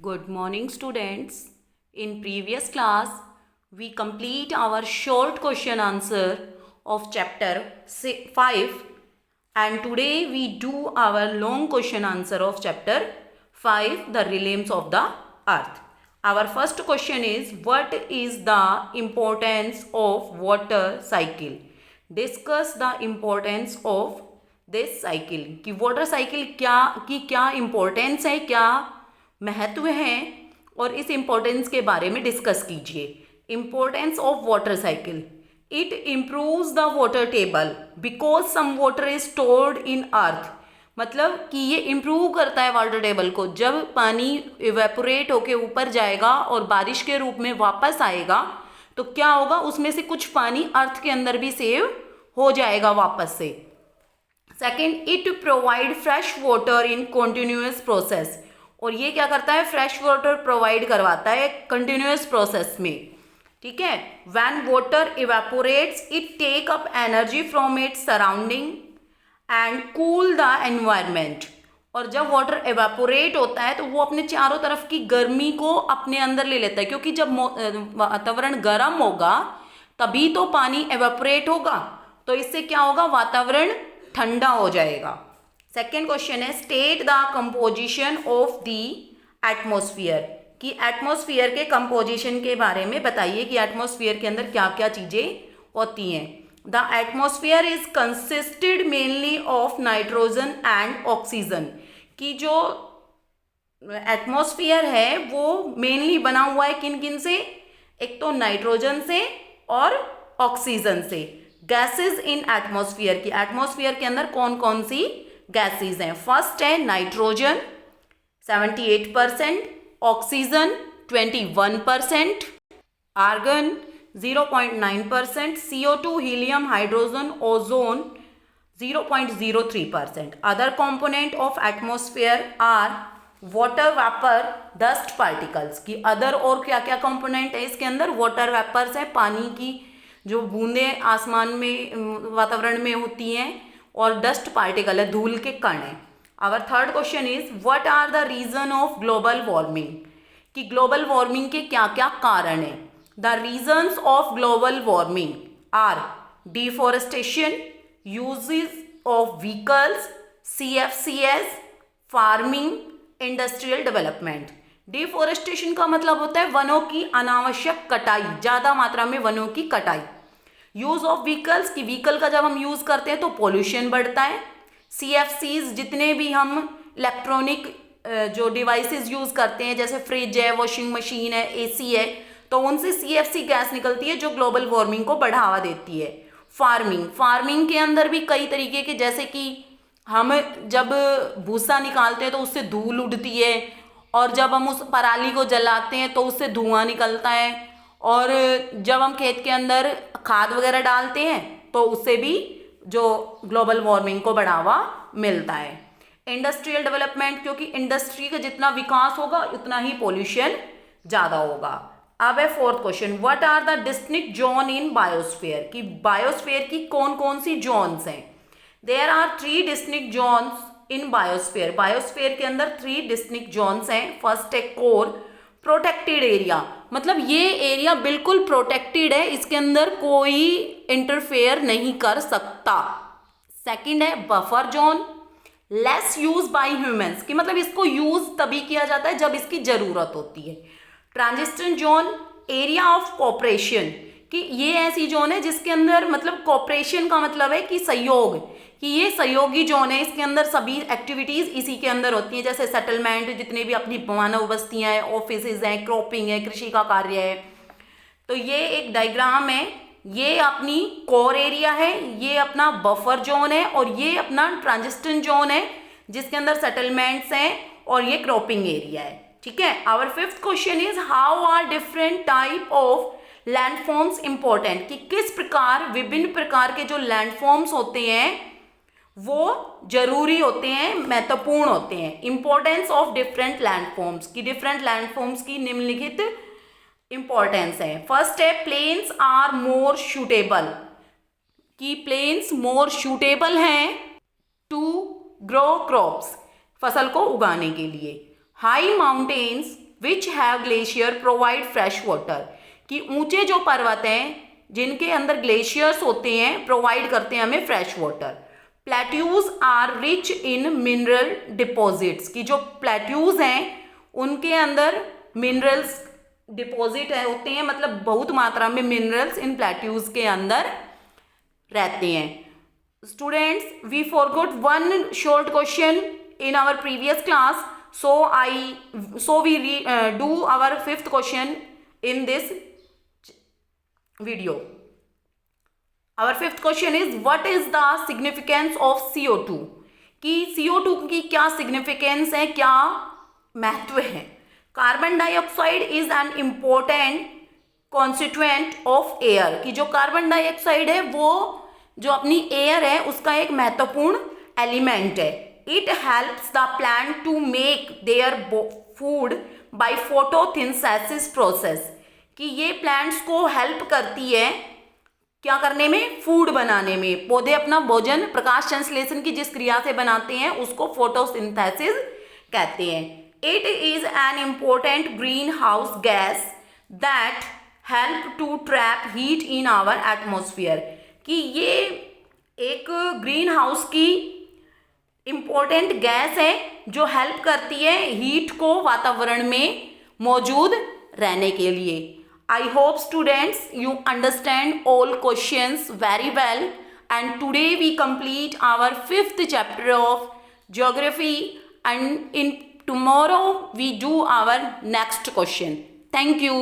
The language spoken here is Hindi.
Good morning, students. In previous class, we complete our short question answer of chapter 5, and today we do our long question answer of chapter 5, the realms of the earth. Our first question is, what is the importance of water cycle? Discuss the importance of this cycle कि वाटर साइकिल क्या इम्पोर्टेंस है, क्या महत्व है, और इस इम्पोर्टेंस के बारे में डिस्कस कीजिए. Importance of water cycle. It improves the water table because some water is stored in earth. मतलब कि ये इम्प्रूव करता है वाटर टेबल को. जब पानी इवेपोरेट होके ऊपर जाएगा और बारिश के रूप में वापस आएगा तो क्या होगा, उसमें से कुछ पानी अर्थ के अंदर भी सेव हो जाएगा वापस से. Second, it provide fresh water in continuous process. और ये क्या करता है, फ्रेश वाटर प्रोवाइड करवाता है कंटिन्यूअस प्रोसेस में. ठीक है. When water evaporates it take up energy from its surrounding and cool the environment. और जब वाटर इवेपोरेट होता है तो वो अपने चारों तरफ की गर्मी को अपने अंदर ले लेता है, क्योंकि जब वातावरण गर्म होगा तभी तो पानी इवेपोरेट होगा. तो इससे क्या होगा, वातावरण ठंडा हो जाएगा. सेकेंड क्वेश्चन है, state the composition of the atmosphere. कि एटमॉस्फेयर के कंपोजिशन के बारे में बताइए कि एटमॉस्फेयर के अंदर क्या क्या चीजें होती हैं. The atmosphere is consisted mainly of nitrogen and oxygen. कि जो एटमॉस्फेयर है वो मेनली बना हुआ है किन किन से, एक तो नाइट्रोजन से और ऑक्सीजन से. Gases in atmosphere. की एटमॉस्फेयर के अंदर कौन कौन सी गैसेज हैं. फर्स्ट है nitrogen 78%, oxygen 21%, argon 0.9%, CO2 helium hydrogen ozone 0.03%. Other component of atmosphere are water vapour, dust particles. की अदर और क्या क्या कॉम्पोनेंट है इसके अंदर, वाटर वेपर्स है, पानी की जो बूंदें आसमान में वातावरण में होती हैं, और डस्ट पार्टिकल है, धूल के कण है. Our third question is, what are the reason of global warming. कि ग्लोबल वार्मिंग के क्या क्या कारण है. The reasons of global warming are deforestation, uses of vehicles, CFCs, farming, industrial development. Deforestation का मतलब होता है वनों की अनावश्यक कटाई, ज्यादा मात्रा में वनों की कटाई. यूज ऑफ व्हीकल्स, की व्हीकल का जब हम यूज करते हैं तो पोल्यूशन बढ़ता है. CFCs, जितने भी हम इलेक्ट्रॉनिक जो डिवाइसेस यूज करते हैं, जैसे फ्रिज है, वॉशिंग मशीन है, AC है, तो उनसे CFC गैस निकलती है जो ग्लोबल वार्मिंग को बढ़ावा देती है. फार्मिंग के अंदर भी कई तरीके के, जैसे कि हम जब भूसा निकालते हैं तो उससे धूल उड़ती है, और जब हम उस पराली को जलाते हैं तो उससे धुआं निकलता है, और जब हम खेत के अंदर खाद वगैरह डालते हैं तो उससे भी जो ग्लोबल वार्मिंग को बढ़ावा मिलता है. इंडस्ट्रियल डेवलपमेंट, क्योंकि इंडस्ट्री का जितना विकास होगा उतना ही पोल्यूशन ज़्यादा होगा. अब है fourth question, what are the distinct zone in biosphere. की बायोस्फीयर की कौन कौन सी जोन्स हैं. There are 3 distinct zones in biosphere. Biosphere के अंदर 3 डिस्टिंक्ट जोन्स हैं. फर्स्ट है कोर, प्रोटेक्टेड एरिया. मतलब ये एरिया बिल्कुल प्रोटेक्टेड है, इसके अंदर कोई इंटरफेयर नहीं कर सकता. सेकंड है buffer zone, less use by humans. कि मतलब इसको यूज तभी किया जाता है जब इसकी जरूरत होती है. Transition zone, area of cooperation. कि ये ऐसी जोन है जिसके अंदर मतलब कोऑपरेशन का मतलब है कि सहयोग, कि ये सहयोगी जोन है, इसके अंदर सभी एक्टिविटीज इसी के अंदर होती हैं, जैसे सेटलमेंट, जितने भी अपनी मानव बस्तियां हैं, ऑफिसेज हैं, क्रॉपिंग है, कृषि का कार्य है. तो ये एक डायग्राम है, ये अपनी कोर एरिया है, ये अपना बफर जोन है, और ये अपना ट्रांजिशन जोन है जिसके अंदर सेटलमेंट्स हैं, और ये क्रॉपिंग एरिया है. ठीक है. Our fifth question is, how are different type of landforms important. कि किस प्रकार विभिन्न प्रकार के जो लैंडफॉर्म्स होते हैं वो जरूरी होते हैं, महत्वपूर्ण होते हैं. Importance of different landforms. की डिफरेंट लैंडफॉर्म्स की निम्नलिखित इंपॉर्टेंस है. फर्स्ट है प्लेन्स आर मोर सूटेबल. की प्लेन्स मोर सूटेबल हैं टू ग्रो क्रॉप्स, फसल को उगाने के लिए. High mountains which have glacier provide fresh water, कि ऊंचे जो पर्वत हैं जिनके अंदर ग्लेशियर्स होते हैं प्रोवाइड करते हैं हमें fresh water. Plateaus are rich in mineral deposits, की जो प्लेट्यूज हैं उनके अंदर मिनरल्स डिपॉजिट है होते हैं, मतलब बहुत मात्रा में मिनरल्स इन प्लेट्यूज के अंदर रहते हैं। Students, we forgot one short question in our previous class, so we do our fifth question in this video. Our fifth question is, what is the significance of CO2, कि CO2 की क्या significance है, क्या महत्व है। Carbon dioxide is an important constituent of air, कि जो कार्बन डाइऑक्साइड है वो जो अपनी एयर है उसका एक महत्वपूर्ण एलिमेंट है। It helps the plant to make their food by photosynthesis process, कि ये प्लांट्स को हेल्प करती है क्या करने में, फूड बनाने में। पौधे अपना भोजन प्रकाश संश्लेषण की जिस क्रिया से बनाते हैं उसको फोटोसिंथेसिस कहते हैं। It is an important green house gas that help to trap heat in our atmosphere, कि ये एक ग्रीन हाउस की इम्पोर्टेंट गैस है जो हेल्प करती है हीट को वातावरण में मौजूद रहने के लिए। I hope students you understand all questions very well, and today we complete our fifth chapter of geography, and in tomorrow we do our next question. Thank you.